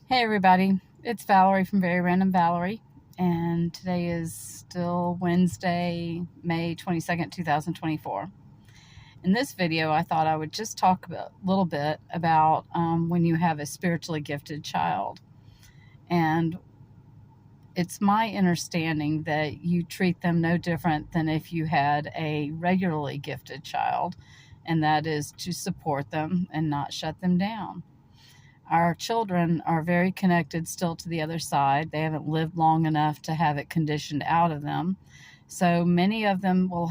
Hey everybody, it's Valerie from Very Random Valerie, and today is still Wednesday, May 22nd, 2024. In this video, I thought I would just talk a little bit about when you have a spiritually gifted child. And it's my understanding that you treat them no different than if you had a regularly gifted child, and that is to support them and not shut them down. Our children are very connected still to the other side. They haven't lived long enough to have it conditioned out of them. So many of them will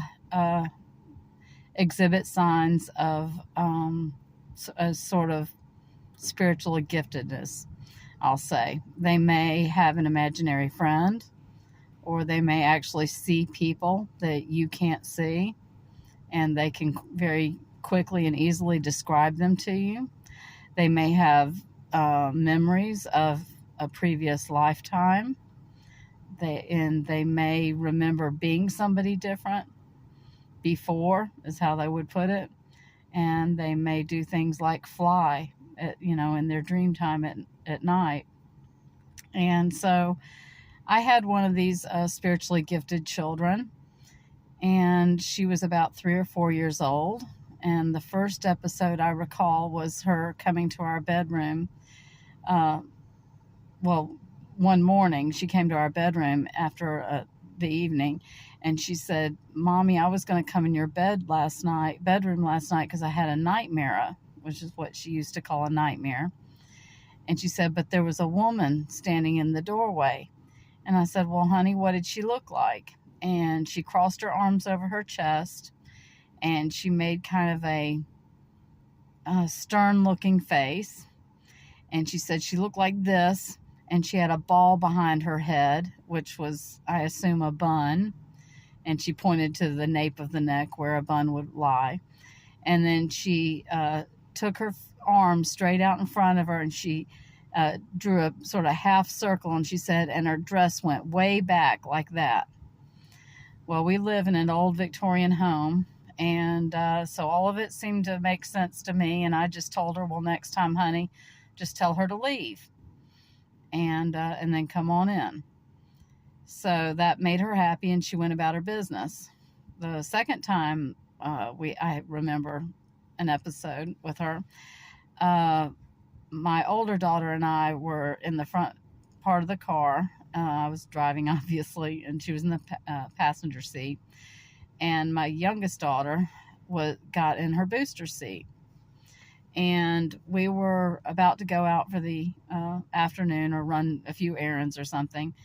exhibit signs of a sort of spiritual giftedness, I'll say. They may have an imaginary friend, or they may actually see people that you can't see, and they can very quickly and easily describe them to you. They may have memories of a previous lifetime. They may remember being somebody different before, is how they would put it. And they may do things like fly, in their dream time at night. And so I had one of these spiritually gifted children, and she was about 3 or 4 years old. And the first episode I recall was her coming to our bedroom. One morning she came to our bedroom after the evening, and she said, "Mommy, I was going to come in your bedroom last night because I had a nightmare," which is what she used to call a nightmare. And she said, "But there was a woman standing in the doorway." And I said, "Well, honey, what did she look like?" And she crossed her arms over her chest, and she made kind of a stern looking face. And she said she looked like this, and she had a ball behind her head, which was, I assume, a bun. And she pointed to the nape of the neck where a bun would lie. And then she took her arm straight out in front of her, and she drew a sort of half circle, and she said, and her dress went way back like that. Well, we live in an old Victorian home, and so all of it seemed to make sense to me, and I just told her, "Well, next time, honey, just tell her to leave, and then come on in." So that made her happy, and she went about her business. The second time I remember an episode with her, my older daughter and I were in the front part of the car. I was driving, obviously, and she was in the passenger seat. And my youngest daughter got in her booster seat. And we were about to go out for the afternoon or run a few errands or something.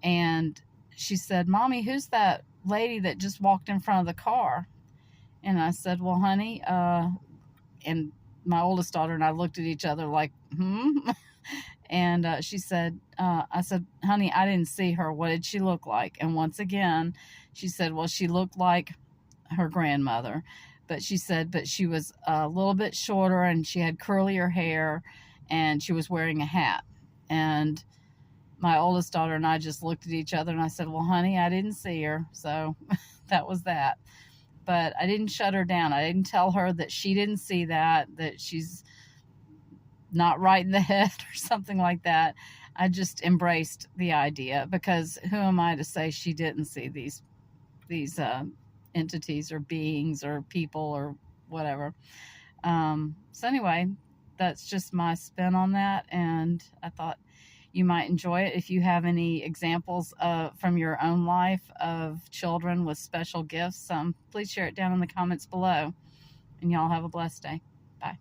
And she said, "Mommy, who's that lady that just walked in front of the car?" And I said, "Well, honey," and my oldest daughter and I looked at each other like, And she said, I said, "Honey, I didn't see her. What did she look like?" And once again, she said, "Well, she looked like her grandmother." But she said, but she was a little bit shorter, and she had curlier hair, and she was wearing a hat. And my oldest daughter and I just looked at each other, and I said, "Well, honey, I didn't see her." So that was that. But I didn't shut her down. I didn't tell her that she didn't see that she's not right in the head or something like that. I just embraced the idea, because who am I to say she didn't see these entities or beings or people or whatever. So anyway, that's just my spin on that, and I thought you might enjoy it. If you have any examples from your own life of children with special gifts, please share it down in the comments below. And y'all have a blessed day. Bye.